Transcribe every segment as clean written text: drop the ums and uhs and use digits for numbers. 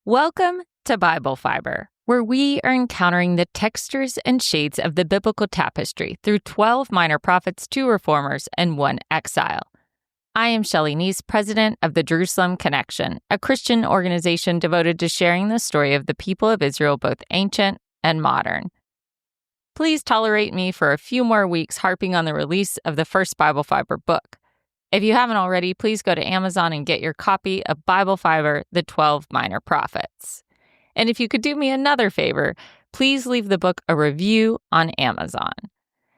Welcome to Bible Fiber, where we are encountering the textures and shades of the biblical tapestry through 12 minor prophets, 2 reformers, and 1 exile. I am Shelley Neese, president of the Jerusalem Connection, a Christian organization devoted to sharing the story of the people of Israel, both ancient and modern. Please tolerate me for a few more weeks harping on the release of the first Bible Fiber book. If you haven't already, please go to Amazon and get your copy of Bible Fiber, The 12 Minor Prophets. And if you could do me another favor, please leave the book a review on Amazon.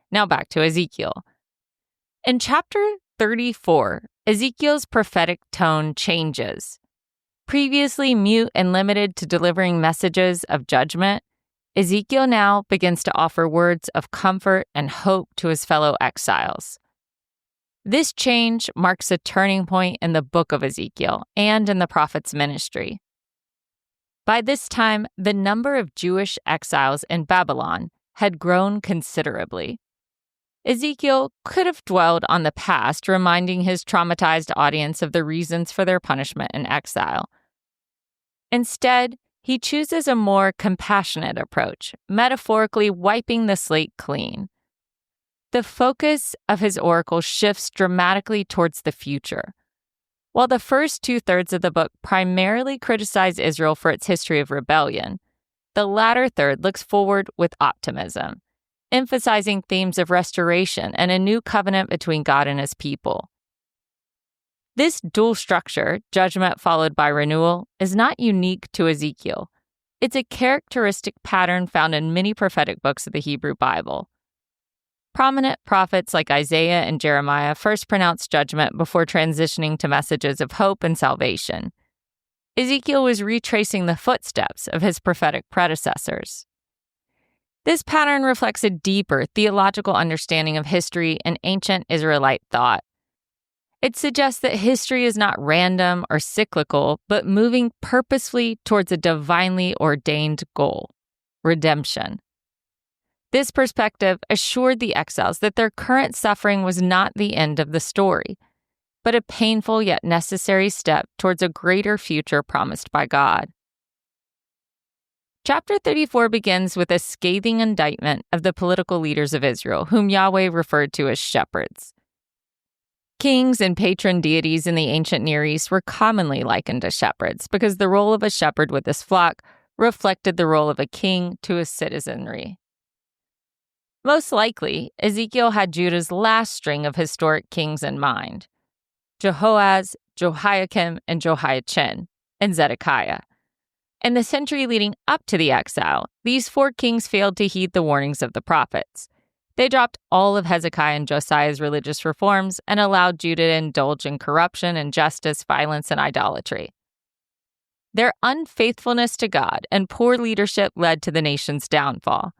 Now back to Ezekiel. In chapter 34, Ezekiel's prophetic tone changes. Previously mute and limited to delivering messages of judgment, Ezekiel now begins to offer words of comfort and hope to his fellow exiles. This change marks a turning point in the book of Ezekiel and in the prophet's ministry. By this time, the number of Jewish exiles in Babylon had grown considerably. Ezekiel could have dwelled on the past, reminding his traumatized audience of the reasons for their punishment in exile. Instead, he chooses a more compassionate approach, metaphorically wiping the slate clean. The focus of his oracle shifts dramatically towards the future. While the first 2/3 of the book primarily criticize Israel for its history of rebellion, the latter third looks forward with optimism, emphasizing themes of restoration and a new covenant between God and his people. This dual structure, judgment followed by renewal, is not unique to Ezekiel. It's a characteristic pattern found in many prophetic books of the Hebrew Bible. Prominent prophets like Isaiah and Jeremiah first pronounced judgment before transitioning to messages of hope and salvation. Ezekiel was retracing the footsteps of his prophetic predecessors. This pattern reflects a deeper theological understanding of history and ancient Israelite thought. It suggests that history is not random or cyclical, but moving purposefully towards a divinely ordained goal: redemption. This perspective assured the exiles that their current suffering was not the end of the story, but a painful yet necessary step towards a greater future promised by God. Chapter 34 begins with a scathing indictment of the political leaders of Israel, whom Yahweh referred to as shepherds. Kings and patron deities in the ancient Near East were commonly likened to shepherds because the role of a shepherd with his flock reflected the role of a king to his citizenry. Most likely, Ezekiel had Judah's last string of historic kings in mind: Jehoaz, Jehoiakim, and Jehoiachin, and Zedekiah. In the century leading up to the exile, these 4 kings failed to heed the warnings of the prophets. They dropped all of Hezekiah and Josiah's religious reforms and allowed Judah to indulge in corruption, injustice, violence, and idolatry. Their unfaithfulness to God and poor leadership led to the nation's downfall.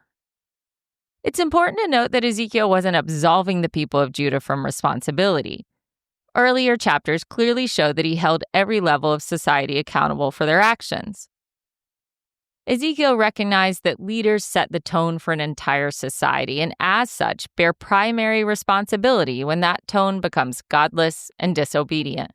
It's important to note that Ezekiel wasn't absolving the people of Judah from responsibility. Earlier chapters clearly show that he held every level of society accountable for their actions. Ezekiel recognized that leaders set the tone for an entire society and, as such, bear primary responsibility when that tone becomes godless and disobedient.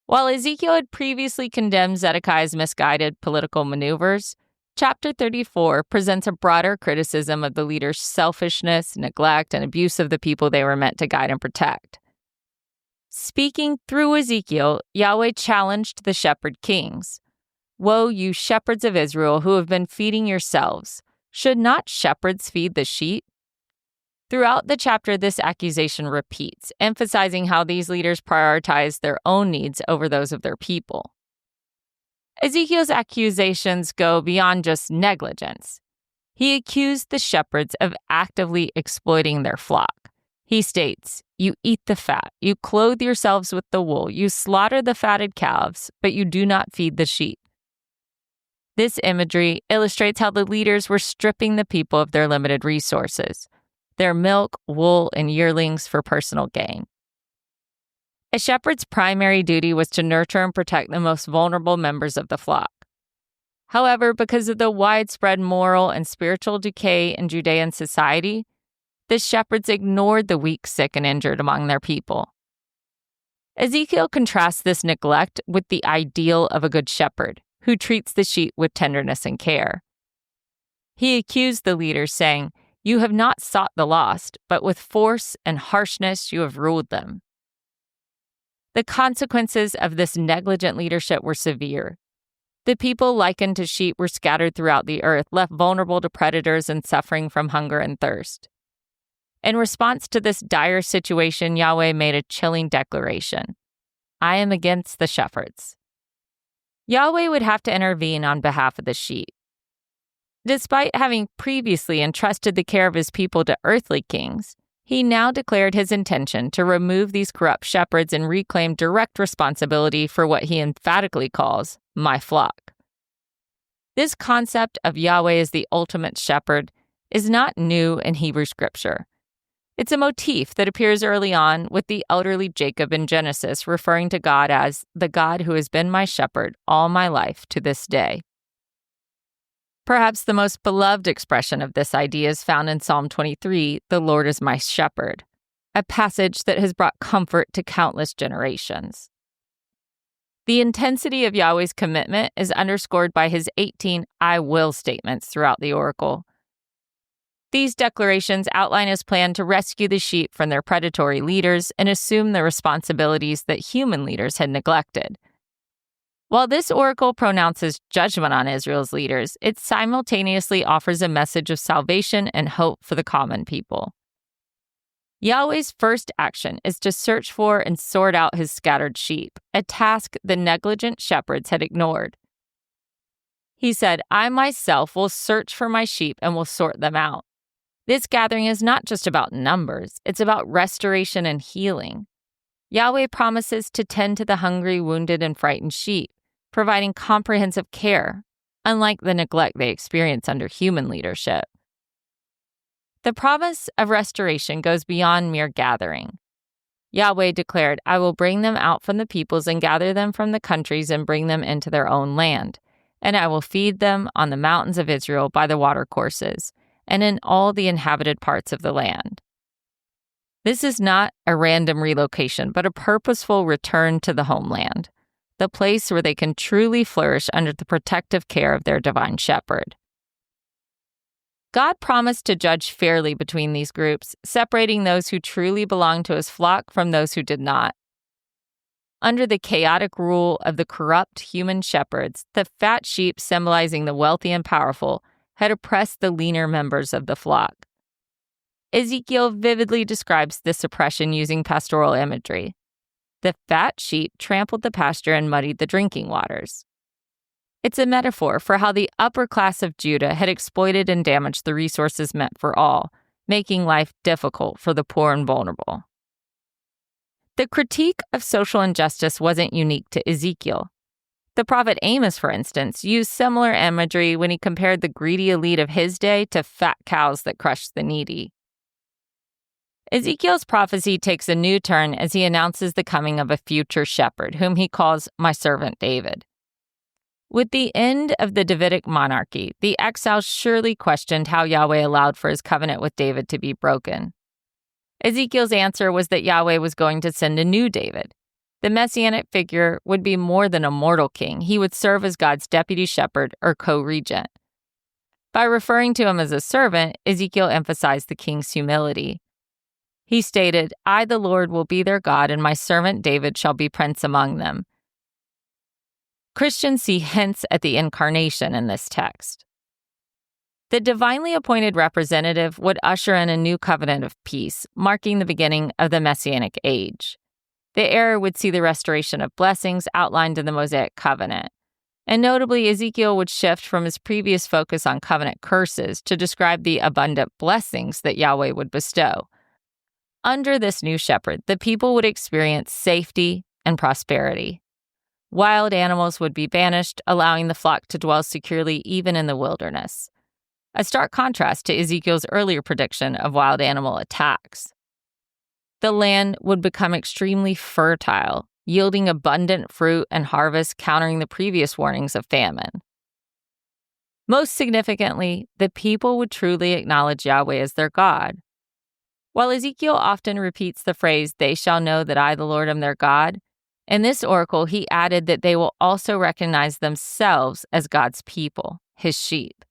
While Ezekiel had previously condemned Zedekiah's misguided political maneuvers, Chapter 34 presents a broader criticism of the leaders' selfishness, neglect, and abuse of the people they were meant to guide and protect. Speaking through Ezekiel, Yahweh challenged the shepherd kings. "Woe, you shepherds of Israel who have been feeding yourselves! Should not shepherds feed the sheep?" Throughout the chapter, this accusation repeats, emphasizing how these leaders prioritize their own needs over those of their people. Ezekiel's accusations go beyond just negligence. He accused the shepherds of actively exploiting their flock. He states, "You eat the fat, you clothe yourselves with the wool, you slaughter the fatted calves, but you do not feed the sheep." This imagery illustrates how the leaders were stripping the people of their limited resources, their milk, wool, and yearlings for personal gain. A shepherd's primary duty was to nurture and protect the most vulnerable members of the flock. However, because of the widespread moral and spiritual decay in Judean society, the shepherds ignored the weak, sick, and injured among their people. Ezekiel contrasts this neglect with the ideal of a good shepherd, who treats the sheep with tenderness and care. He accused the leaders, saying, "You have not sought the lost, but with force and harshness you have ruled them." The consequences of this negligent leadership were severe. The people likened to sheep were scattered throughout the earth, left vulnerable to predators and suffering from hunger and thirst. In response to this dire situation, Yahweh made a chilling declaration: "I am against the shepherds." Yahweh would have to intervene on behalf of the sheep. Despite having previously entrusted the care of his people to earthly kings, he now declared his intention to remove these corrupt shepherds and reclaim direct responsibility for what he emphatically calls "my flock." This concept of Yahweh as the ultimate shepherd is not new in Hebrew scripture. It's a motif that appears early on with the elderly Jacob in Genesis, referring to God as the God who has been my shepherd all my life to this day. Perhaps the most beloved expression of this idea is found in Psalm 23, "The Lord is my shepherd," a passage that has brought comfort to countless generations. The intensity of Yahweh's commitment is underscored by his 18 "I will" statements throughout the oracle. These declarations outline his plan to rescue the sheep from their predatory leaders and assume the responsibilities that human leaders had neglected. While this oracle pronounces judgment on Israel's leaders, it simultaneously offers a message of salvation and hope for the common people. Yahweh's first action is to search for and sort out his scattered sheep, a task the negligent shepherds had ignored. He said, "I myself will search for my sheep and will sort them out." This gathering is not just about numbers, it's about restoration and healing. Yahweh promises to tend to the hungry, wounded, and frightened sheep, providing comprehensive care, unlike the neglect they experience under human leadership. The promise of restoration goes beyond mere gathering. Yahweh declared, "I will bring them out from the peoples and gather them from the countries and bring them into their own land. And I will feed them on the mountains of Israel by the watercourses, and in all the inhabited parts of the land." This is not a random relocation, but a purposeful return to the homeland, the place where they can truly flourish under the protective care of their divine shepherd. God promised to judge fairly between these groups, separating those who truly belonged to his flock from those who did not. Under the chaotic rule of the corrupt human shepherds, the fat sheep, symbolizing the wealthy and powerful, had oppressed the leaner members of the flock. Ezekiel vividly describes this oppression using pastoral imagery. The fat sheep trampled the pasture and muddied the drinking waters. It's a metaphor for how the upper class of Judah had exploited and damaged the resources meant for all, making life difficult for the poor and vulnerable. The critique of social injustice wasn't unique to Ezekiel. The prophet Amos, for instance, used similar imagery when he compared the greedy elite of his day to fat cows that crushed the needy. Ezekiel's prophecy takes a new turn as he announces the coming of a future shepherd, whom he calls "my servant David." With the end of the Davidic monarchy, the exiles surely questioned how Yahweh allowed for his covenant with David to be broken. Ezekiel's answer was that Yahweh was going to send a new David. The messianic figure would be more than a mortal king. He would serve as God's deputy shepherd or co-regent. By referring to him as a servant, Ezekiel emphasized the king's humility. He stated, "I, the Lord, will be their God, and my servant David shall be prince among them." Christians see hints at the incarnation in this text. The divinely appointed representative would usher in a new covenant of peace, marking the beginning of the Messianic age. The era would see the restoration of blessings outlined in the Mosaic covenant. And notably, Ezekiel would shift from his previous focus on covenant curses to describe the abundant blessings that Yahweh would bestow. Under this new shepherd, the people would experience safety and prosperity. Wild animals would be banished, allowing the flock to dwell securely even in the wilderness. A stark contrast to Ezekiel's earlier prediction of wild animal attacks. The land would become extremely fertile, yielding abundant fruit and harvest, countering the previous warnings of famine. Most significantly, the people would truly acknowledge Yahweh as their God. While Ezekiel often repeats the phrase, "They shall know that I, the Lord, am their God," In this oracle, he added that they will also recognize themselves as God's people, his sheep.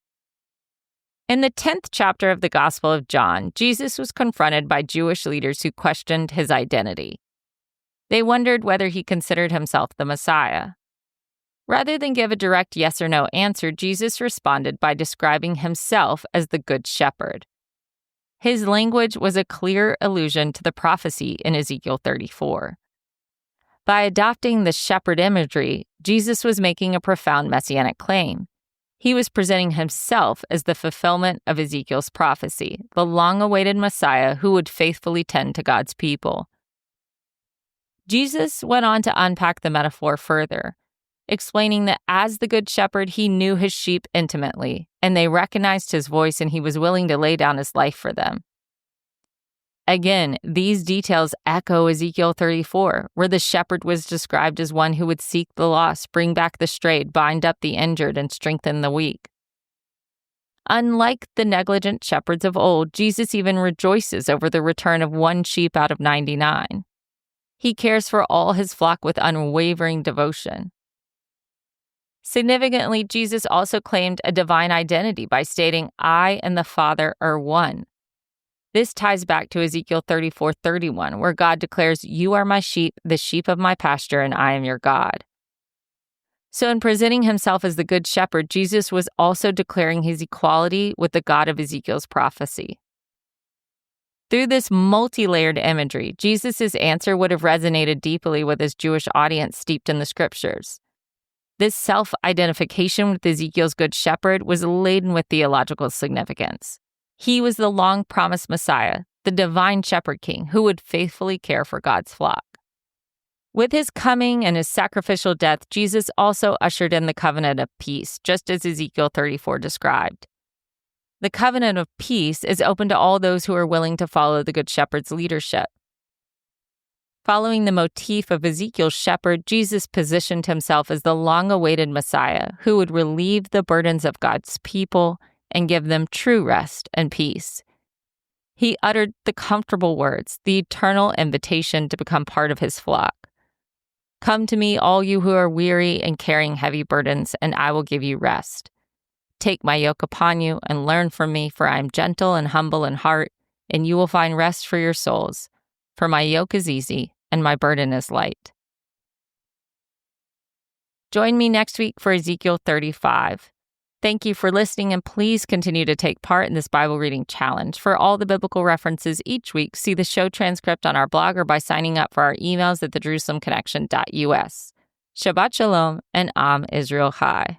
In the 10th chapter of the Gospel of John, Jesus was confronted by Jewish leaders who questioned his identity. They wondered whether he considered himself the Messiah. Rather than give a direct yes or no answer, Jesus responded by describing himself as the Good Shepherd. His language was a clear allusion to the prophecy in Ezekiel 34. By adopting the shepherd imagery, Jesus was making a profound messianic claim. He was presenting himself as the fulfillment of Ezekiel's prophecy, the long-awaited Messiah who would faithfully tend to God's people. Jesus went on to unpack the metaphor further, explaining that as the Good Shepherd, he knew his sheep intimately, and they recognized his voice and he was willing to lay down his life for them. Again, these details echo Ezekiel 34, where the shepherd was described as one who would seek the lost, bring back the strayed, bind up the injured, and strengthen the weak. Unlike the negligent shepherds of old, Jesus even rejoices over the return of one sheep out of 99. He cares for all his flock with unwavering devotion. Significantly, Jesus also claimed a divine identity by stating, "I and the Father are one." This ties back to Ezekiel 34:31, where God declares, "You are my sheep, the sheep of my pasture, and I am your God." So in presenting himself as the Good Shepherd, Jesus was also declaring his equality with the God of Ezekiel's prophecy. Through this multi-layered imagery, Jesus' answer would have resonated deeply with his Jewish audience steeped in the scriptures. This self-identification with Ezekiel's Good Shepherd was laden with theological significance. He was the long-promised Messiah, the divine shepherd king who would faithfully care for God's flock. With his coming and his sacrificial death, Jesus also ushered in the covenant of peace, just as Ezekiel 34 described. The covenant of peace is open to all those who are willing to follow the Good Shepherd's leadership. Following the motif of Ezekiel's shepherd, Jesus positioned himself as the long-awaited Messiah who would relieve the burdens of God's people and give them true rest and peace. He uttered the comfortable words, the eternal invitation to become part of his flock. "Come to me, all you who are weary and carrying heavy burdens, and I will give you rest. Take my yoke upon you and learn from me, for I am gentle and humble in heart, and you will find rest for your souls. For my yoke is easy and my burden is light." Join me next week for Ezekiel 35. Thank you for listening, and please continue to take part in this Bible reading challenge. For all the biblical references each week, see the show transcript on our blog or by signing up for our emails at thejerusalemconnection.us. Shabbat Shalom and Am Israel Chai.